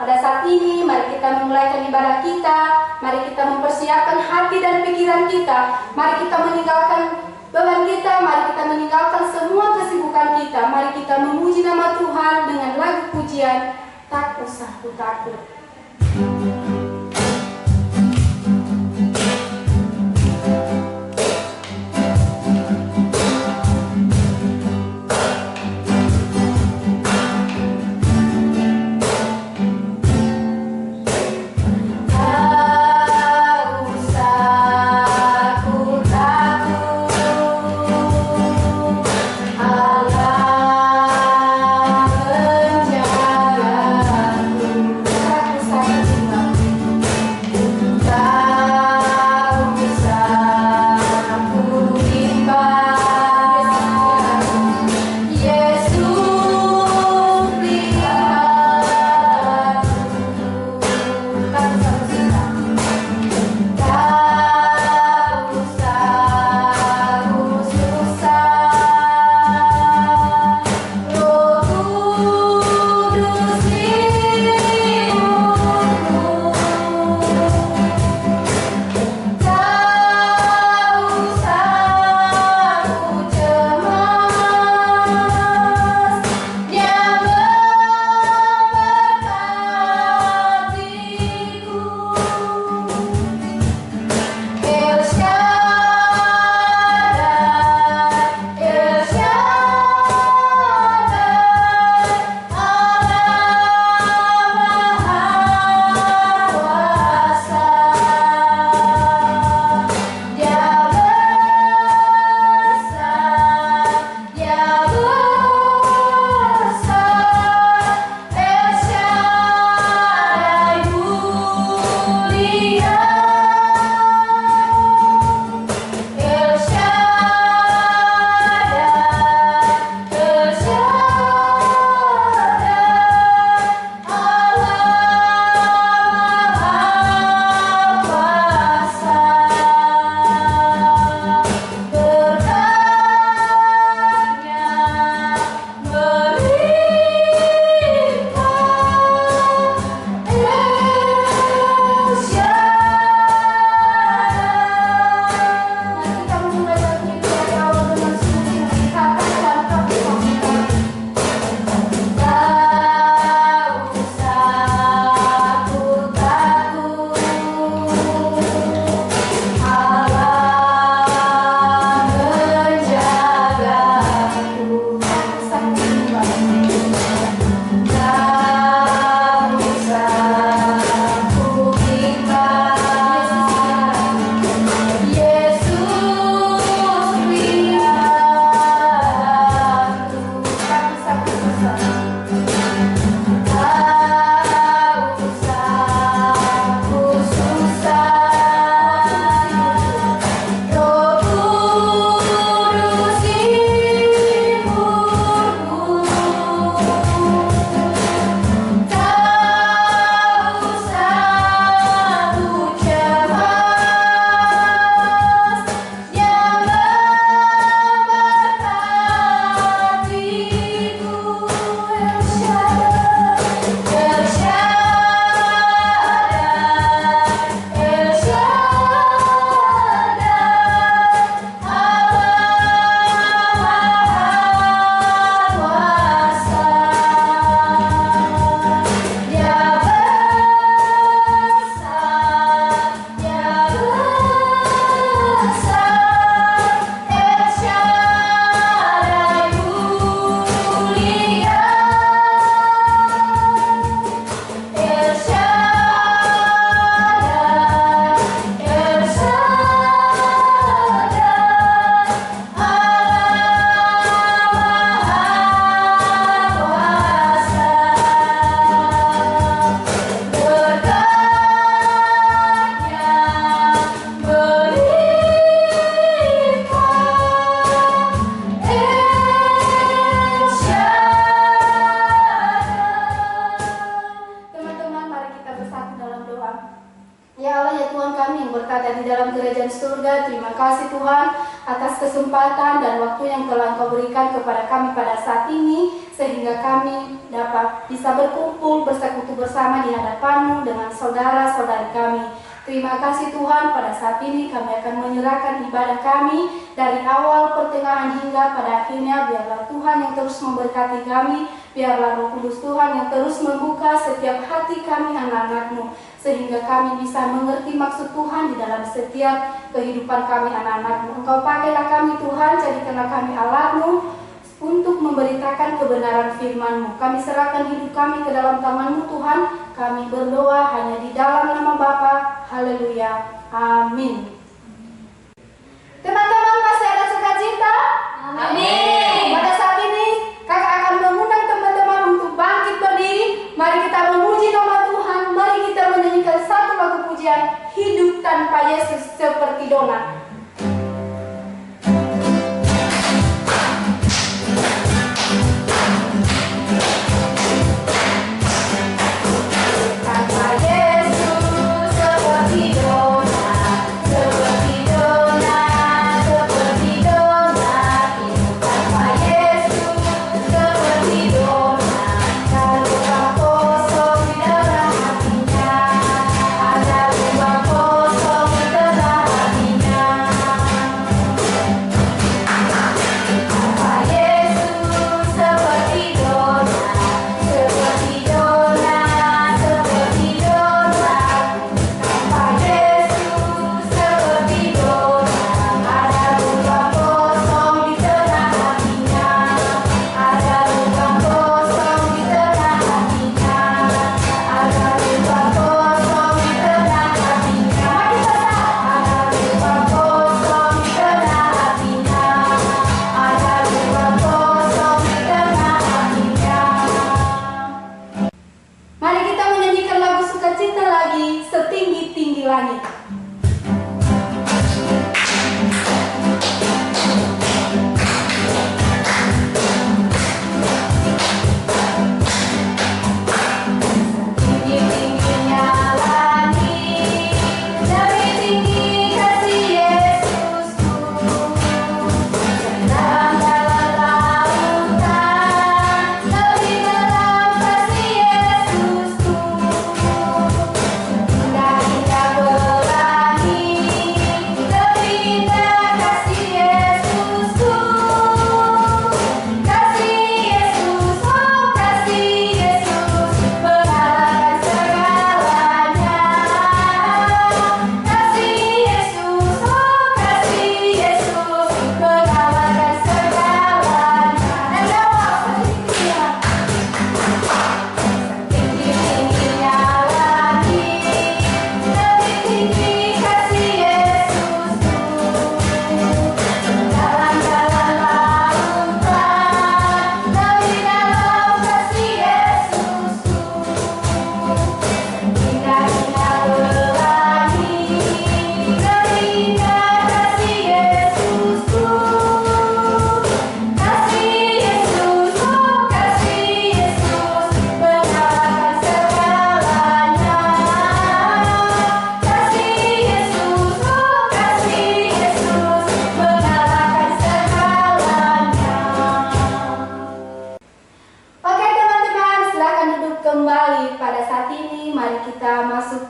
Pada saat ini, mari kita memulaikan ibadah kita. Mari kita mempersiapkan hati dan pikiran kita. Mari kita meninggalkan beban kita. Mari kita meninggalkan semua kesibukan kita. Mari kita memuji nama Tuhan dengan lagu pujian, Tak Usah Ku Takut. kesempatan dan waktu yang telah Engkau berikan kepada kami pada saat ini, sehingga kami dapat Bapa, bisa berkumpul bersekutu bersama di hadapan-Mu dengan saudara-saudari kami. Terima kasih Tuhan, pada saat ini kami akan menyerahkan ibadah kami dari awal, pertengahan hingga pada akhirnya. Biarlah Tuhan yang terus memberkati kami, biarlah Roh Kudus Tuhan yang terus membuka setiap hati kami anak-anak-Mu, sehingga kami bisa mengerti maksud Tuhan di dalam setiap kehidupan kami anak-anak-Mu. Engkau pakailah kami Tuhan, jadikanlah kami alat-Mu untuk memberitakan kebenaran firman-Mu. Kami serahkan hidup kami ke dalam tangan-Mu Tuhan. Kami berdoa hanya di dalam nama Bapa. Haleluya. Amin. Teman-teman masih ada sukacita? Amin. Pada saat ini kakak akan mengundang teman-teman untuk bangkit berdiri. Mari kita memuji nama Tuhan. Mari kita menyanyikan satu lagu pujian, Hidup Tanpa Yesus Seperti Dona.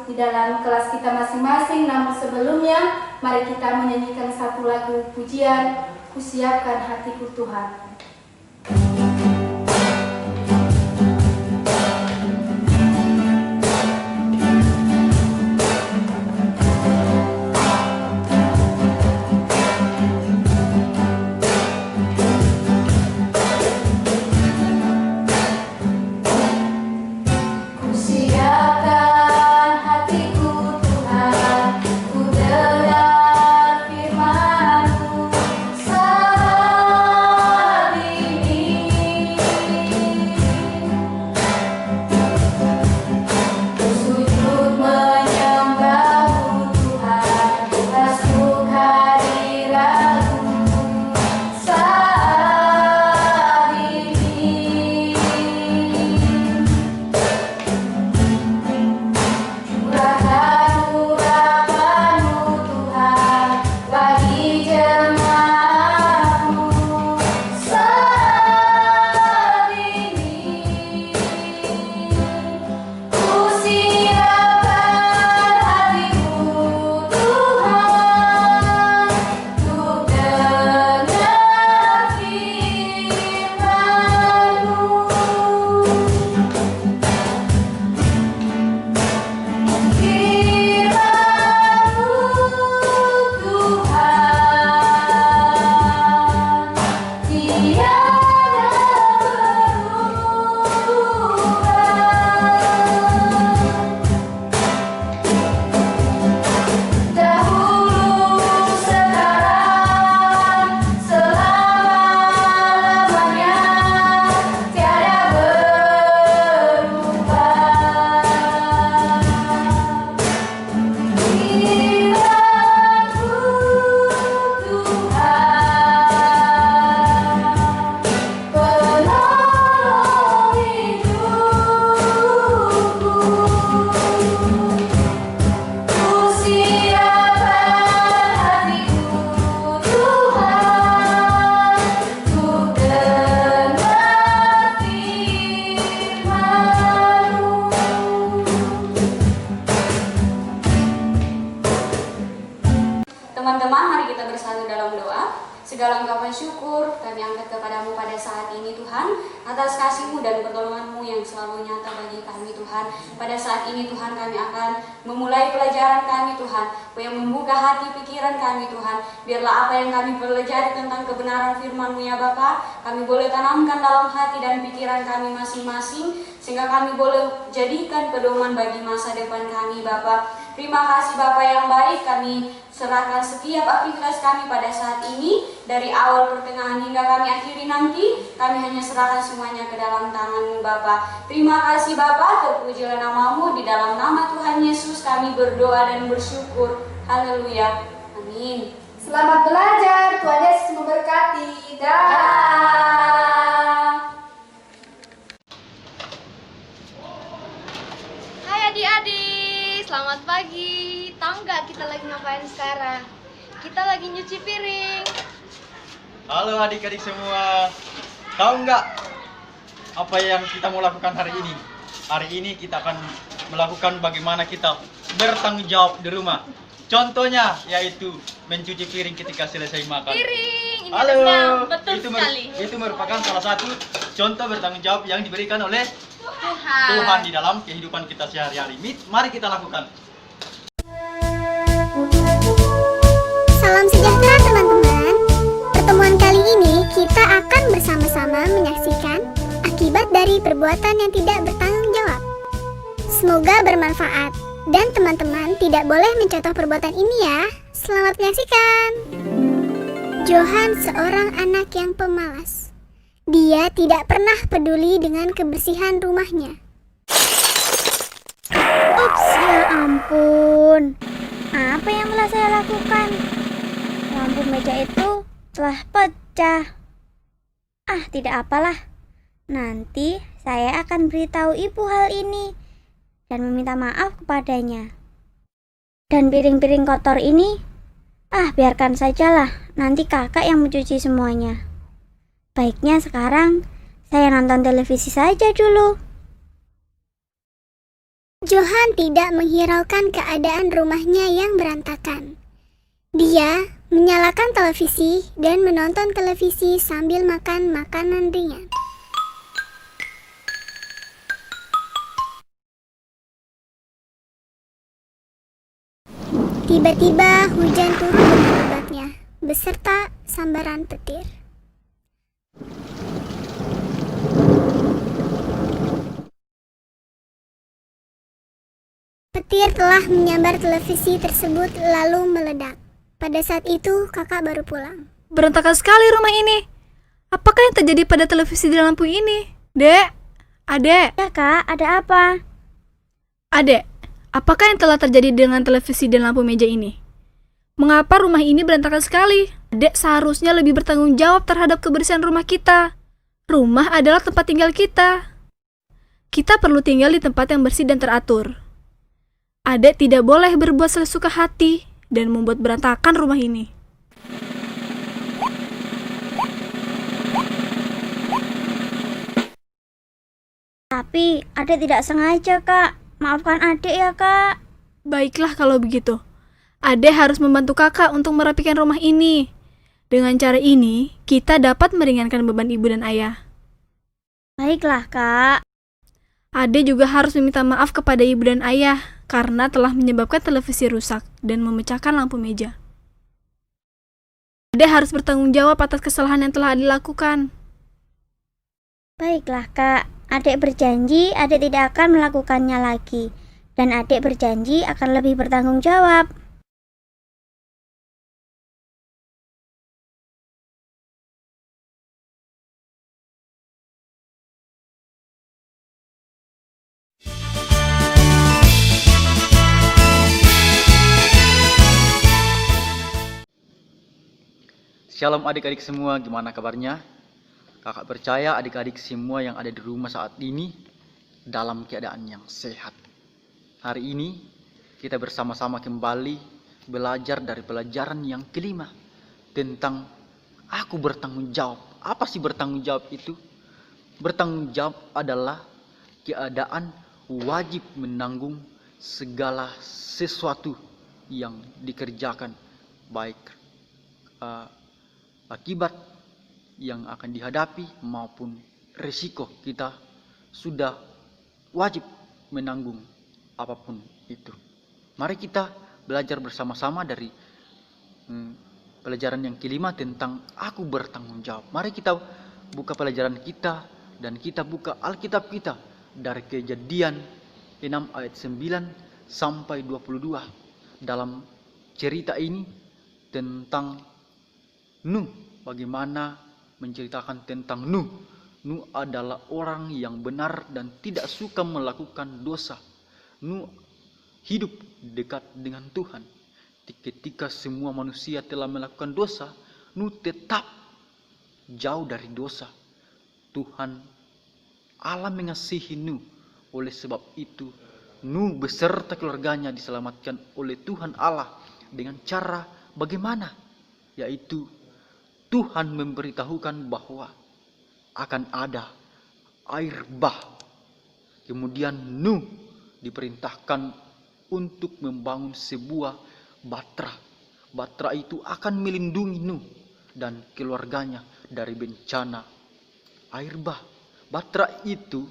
Di dalam kelas kita masing-masing, namun sebelumnya mari kita menyanyikan satu lagu pujian, Kusiapkan Hatiku Tuhan. Ku dengar firman-Mu, Segala ungkapan syukur kami angkat kepadamu pada saat ini Tuhan, atas kasih-Mu dan pertolongan-Mu yang selalu nyata bagi kami Tuhan. Pada saat ini Tuhan kami akan memulai pelajaran kami Tuhan, yang membuka hati pikiran kami Tuhan. Biarlah apa yang kami pelajari tentang kebenaran firman-Mu ya Bapa, kami boleh tanamkan dalam hati dan pikiran kami masing-masing, sehingga kami boleh jadikan pedoman bagi masa depan kami Bapa. Terima kasih Bapa yang baik, kami serahkan setiap aktivitas kami pada saat ini, dari awal pertengahan hingga kami akhiri nanti, kami hanya serahkan semuanya ke dalam tangan-Mu Bapa. Terima kasih Bapa, terpujilah nama-Mu, di dalam nama Tuhan Yesus kami berdoa dan bersyukur. Haleluya. Amin. Selamat belajar, Tuhan Yesus memberkati. Hai adik-adik, selamat pagi. Tahu nggak kita lagi ngapain sekarang? Kita lagi nyuci piring. Halo adik-adik semua, tahu nggak apa yang kita mau lakukan hari ini? Hari ini kita akan melakukan bagaimana kita bertanggung jawab di rumah. Contohnya yaitu mencuci piring ketika selesai makan. Piring, ini Halo, betul sekali. itu merupakan salah satu contoh bertanggung jawab yang diberikan oleh Tuhan. Tuhan di dalam kehidupan kita sehari-hari. Mari kita lakukan. Salam sejahtera teman-teman. Pertemuan kali ini kita akan bersama-sama menyaksikan akibat dari perbuatan yang tidak bertanggung jawab. Semoga bermanfaat dan teman-teman tidak boleh mencontoh perbuatan ini ya. Selamat menyaksikan. Johan seorang anak yang pemalas. Dia tidak pernah peduli dengan kebersihan rumahnya. Ups, ya ampun. Apa yang telah saya lakukan? Lampu meja itu telah pecah. Ah, tidak apalah. Nanti saya akan beritahu ibu hal ini dan meminta maaf kepadanya. Dan piring-piring kotor ini, biarkan sajalah. Nanti kakak yang mencuci semuanya. Baiknya sekarang saya nonton televisi saja dulu. Johan tidak menghiraukan keadaan rumahnya yang berantakan. Dia menyalakan televisi dan menonton televisi sambil makan makanan ringan. Tiba-tiba hujan turun dengan lebatnya, beserta sambaran petir. Petir telah menyambar televisi tersebut lalu meledak. Pada saat itu kakak baru pulang. Berantakan sekali rumah ini. Apakah yang terjadi pada televisi di lampu ini? Dek, adek. Ya kak, ada apa? Adek, apakah yang telah terjadi dengan televisi dan lampu meja ini? Mengapa rumah ini berantakan sekali? Adek seharusnya lebih bertanggung jawab terhadap kebersihan rumah kita. Rumah adalah tempat tinggal kita. Kita perlu tinggal di tempat yang bersih dan teratur. Adek tidak boleh berbuat sesuka hati dan membuat berantakan rumah ini. Tapi adek tidak sengaja kak. Maafkan adek ya kak. Baiklah kalau begitu. Adek harus membantu kakak untuk merapikan rumah ini. Dengan cara ini, kita dapat meringankan beban ibu dan ayah. Baiklah kak. Adek juga harus meminta maaf kepada ibu dan ayah karena telah menyebabkan televisi rusak dan memecahkan lampu meja. Adek harus bertanggung jawab atas kesalahan yang telah dilakukan. Baiklah kak. Adek berjanji adek tidak akan melakukannya lagi. Dan adek berjanji akan lebih bertanggung jawab. Shalom adik-adik semua, gimana kabarnya? Kakak percaya adik-adik semua yang ada di rumah saat ini dalam keadaan yang sehat. Hari ini kita bersama-sama kembali belajar dari pelajaran yang kelima tentang aku bertanggung jawab. Apa sih bertanggung jawab itu? Bertanggung jawab adalah keadaan wajib menanggung segala sesuatu yang dikerjakan, baik akibat yang akan dihadapi maupun risiko kita sudah wajib menanggung apapun itu. Mari kita belajar bersama-sama dari pelajaran yang kelima tentang aku bertanggung jawab. Mari kita buka pelajaran kita dan kita buka Alkitab kita dari Kejadian 6 ayat 9 sampai 22. Dalam cerita ini tentang Nuh, bagaimana menceritakan tentang Nuh. Nuh adalah orang yang benar dan tidak suka melakukan dosa. Nuh hidup dekat dengan Tuhan. Ketika semua manusia telah melakukan dosa, Nuh tetap jauh dari dosa. Tuhan Allah mengasihi Nuh. Oleh sebab itu, Nuh beserta keluarganya diselamatkan oleh Tuhan Allah dengan cara bagaimana? Yaitu Tuhan memberitahukan bahwa akan ada air bah. Kemudian Nuh diperintahkan untuk membangun sebuah batra. Batra itu akan melindungi Nuh dan keluarganya dari bencana air bah. Batra itu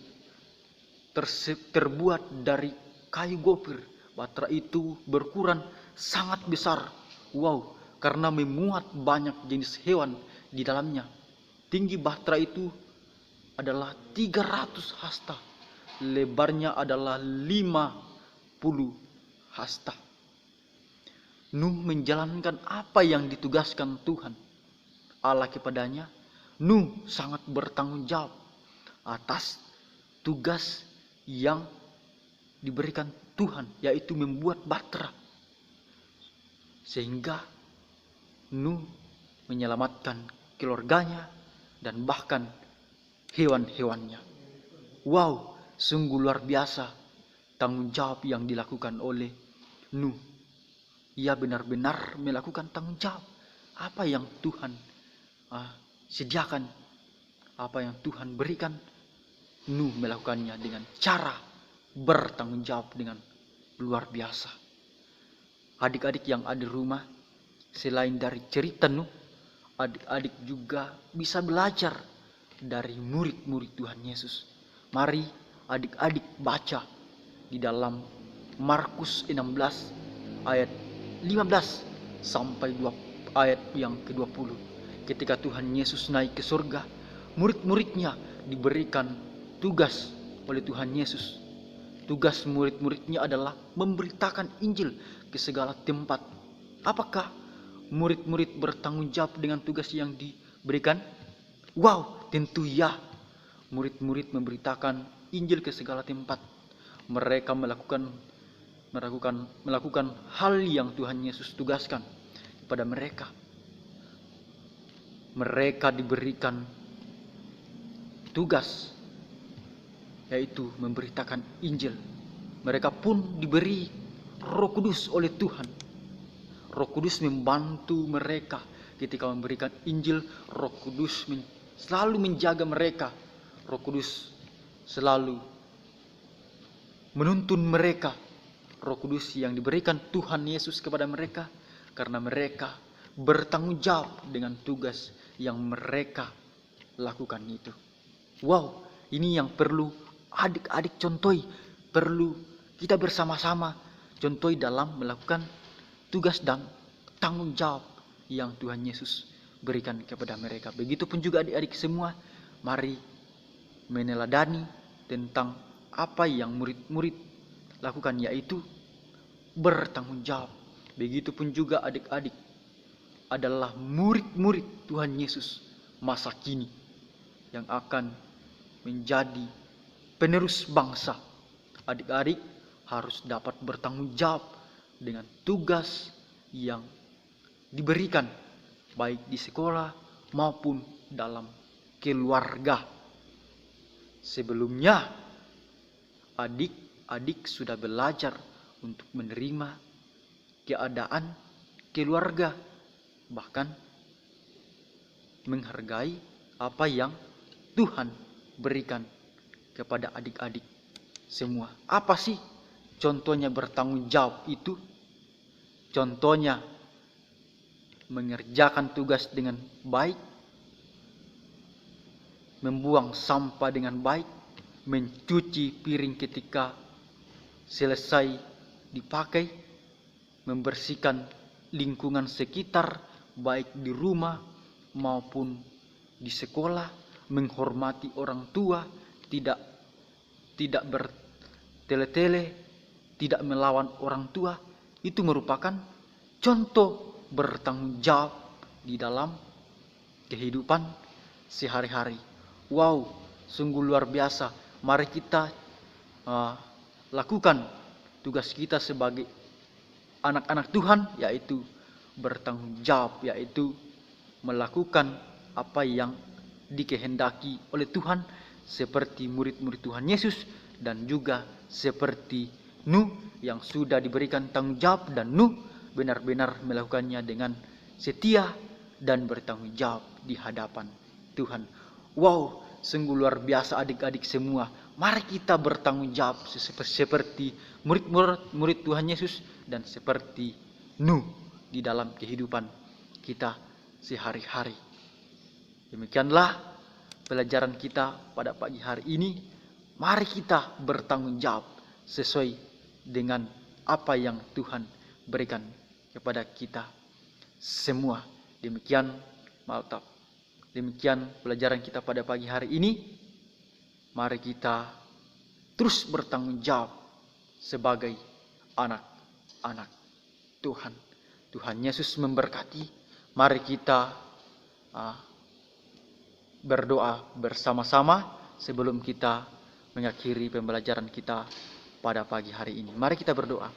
terbuat dari kayu gopir. Batra itu berukuran sangat besar. Wow, karena memuat banyak jenis hewan di dalamnya. Tinggi batra itu adalah 300 hasta. Lebarnya adalah 50 hasta. Nuh menjalankan apa yang ditugaskan Tuhan Allah kepadanya. Nuh sangat bertanggung jawab atas tugas yang diberikan Tuhan, yaitu membuat batra. Sehingga Nuh menyelamatkan keluarganya dan bahkan hewan-hewannya. Wow, sungguh luar biasa tanggung jawab yang dilakukan oleh Nuh. Ia benar-benar melakukan tanggung jawab. Apa yang Tuhan sediakan, apa yang Tuhan berikan, Nuh melakukannya dengan cara bertanggung jawab dengan luar biasa. Adik-adik yang ada di rumah, selain dari cerita Nuh, adik-adik juga bisa belajar dari murid-murid Tuhan Yesus. Mari adik-adik baca di dalam Markus 16 ayat 15 sampai ayat yang ke-20. Ketika Tuhan Yesus naik ke surga, murid-muridnya diberikan tugas oleh Tuhan Yesus. Tugas murid-muridnya adalah memberitakan Injil ke segala tempat. Apakah murid-murid bertanggung jawab dengan tugas yang diberikan? Wow, tentu ya. Murid-murid memberitakan Injil ke segala tempat. Mereka melakukan hal yang Tuhan Yesus tugaskan kepada mereka. Mereka diberikan tugas, yaitu memberitakan Injil. Mereka pun diberi Roh Kudus oleh Tuhan. Roh Kudus membantu mereka ketika memberikan Injil. Roh Kudus selalu menjaga mereka. Roh Kudus selalu menuntun mereka. Roh Kudus yang diberikan Tuhan Yesus kepada mereka karena mereka bertanggung jawab dengan tugas yang mereka lakukan itu. Wow, ini yang perlu adik-adik contohi, perlu kita bersama-sama contohi dalam melakukan tugas dan tanggung jawab yang Tuhan Yesus berikan kepada mereka. Begitupun juga adik-adik semua, mari meneladani tentang apa yang murid-murid lakukan, yaitu bertanggung jawab. Begitupun juga adik-adik adalah murid-murid Tuhan Yesus masa kini yang akan menjadi penerus bangsa. Adik-adik harus dapat bertanggung jawab dengan tugas yang diberikan baik di sekolah maupun dalam keluarga. Sebelumnya adik-adik sudah belajar untuk menerima keadaan keluarga, bahkan menghargai apa yang Tuhan berikan kepada adik-adik semua. Apa sih contohnya bertanggung jawab itu? Contohnya mengerjakan tugas dengan baik, membuang sampah dengan baik, mencuci piring ketika selesai dipakai, membersihkan lingkungan sekitar baik di rumah maupun di sekolah, menghormati orang tua, tidak bertele-tele, tidak melawan orang tua. Itu merupakan contoh bertanggung jawab di dalam kehidupan sehari-hari. Wow, sungguh luar biasa. Mari kita lakukan tugas kita sebagai anak-anak Tuhan, yaitu bertanggung jawab, yaitu melakukan apa yang dikehendaki oleh Tuhan, seperti murid-murid Tuhan Yesus, dan juga seperti Nuh yang sudah diberikan tanggung jawab, dan Nuh benar-benar melakukannya dengan setia dan bertanggung jawab di hadapan Tuhan. Wow, sungguh luar biasa adik-adik semua. Mari kita bertanggung jawab seperti murid Tuhan Yesus dan seperti Nuh di dalam kehidupan kita sehari-hari. Demikianlah pelajaran kita pada pagi hari ini. Mari kita bertanggung jawab sesuai dengan apa yang Tuhan berikan kepada kita semua. Demikian mantap. Demikian pelajaran kita pada pagi hari ini. Mari kita terus bertanggung jawab sebagai anak-anak Tuhan. Tuhan Yesus memberkati. Mari kita berdoa bersama-sama sebelum kita mengakhiri pembelajaran kita pada pagi hari ini. Mari kita berdoa.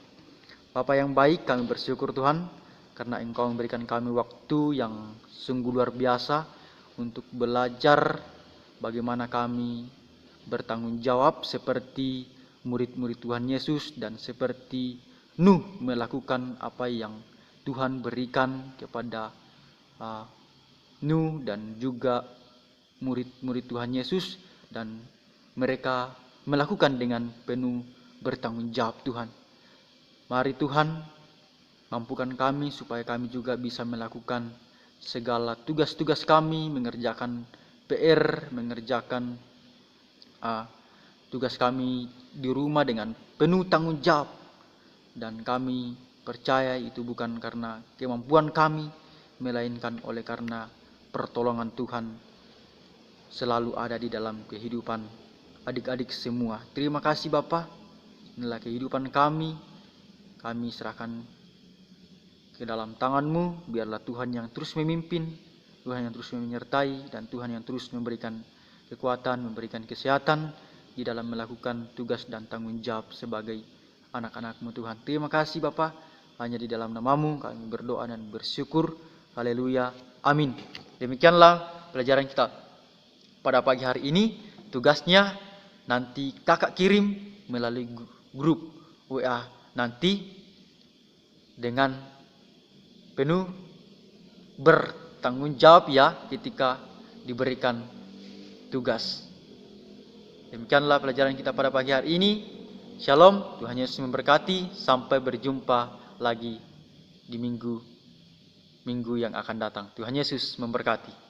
Bapa yang baik, kami bersyukur Tuhan karena Engkau memberikan kami waktu yang sungguh luar biasa untuk belajar bagaimana kami bertanggung jawab seperti murid-murid Tuhan Yesus dan seperti Nuh melakukan apa yang Tuhan berikan kepada Nuh dan juga murid-murid Tuhan Yesus, dan mereka melakukan dengan penuh bertanggung jawab Tuhan. Mari Tuhan, mampukan kami supaya kami juga bisa melakukan segala tugas-tugas kami, mengerjakan PR, mengerjakan tugas kami di rumah dengan penuh tanggung jawab. Dan kami percaya itu bukan karena kemampuan kami, melainkan oleh karena pertolongan Tuhan selalu ada di dalam kehidupan adik-adik semua. Terima kasih Bapa. Inilah kehidupan kami. Kami serahkan ke dalam tangan-Mu. Biarlah Tuhan yang terus memimpin, Tuhan yang terus menyertai, dan Tuhan yang terus memberikan kekuatan, memberikan kesehatan di dalam melakukan tugas dan tanggung jawab sebagai anak-anak-Mu Tuhan. Terima kasih Bapa. Hanya di dalam nama-Mu kami berdoa dan bersyukur. Haleluya. Amin. Demikianlah pelajaran kita pada pagi hari ini. Tugasnya nanti kakak kirim melalui grup WA nanti dengan penuh bertanggung jawab ya ketika diberikan tugas. Demikianlah pelajaran kita pada pagi hari ini. Shalom, Tuhan Yesus memberkati. Sampai berjumpa lagi di minggu yang akan datang. Tuhan Yesus memberkati.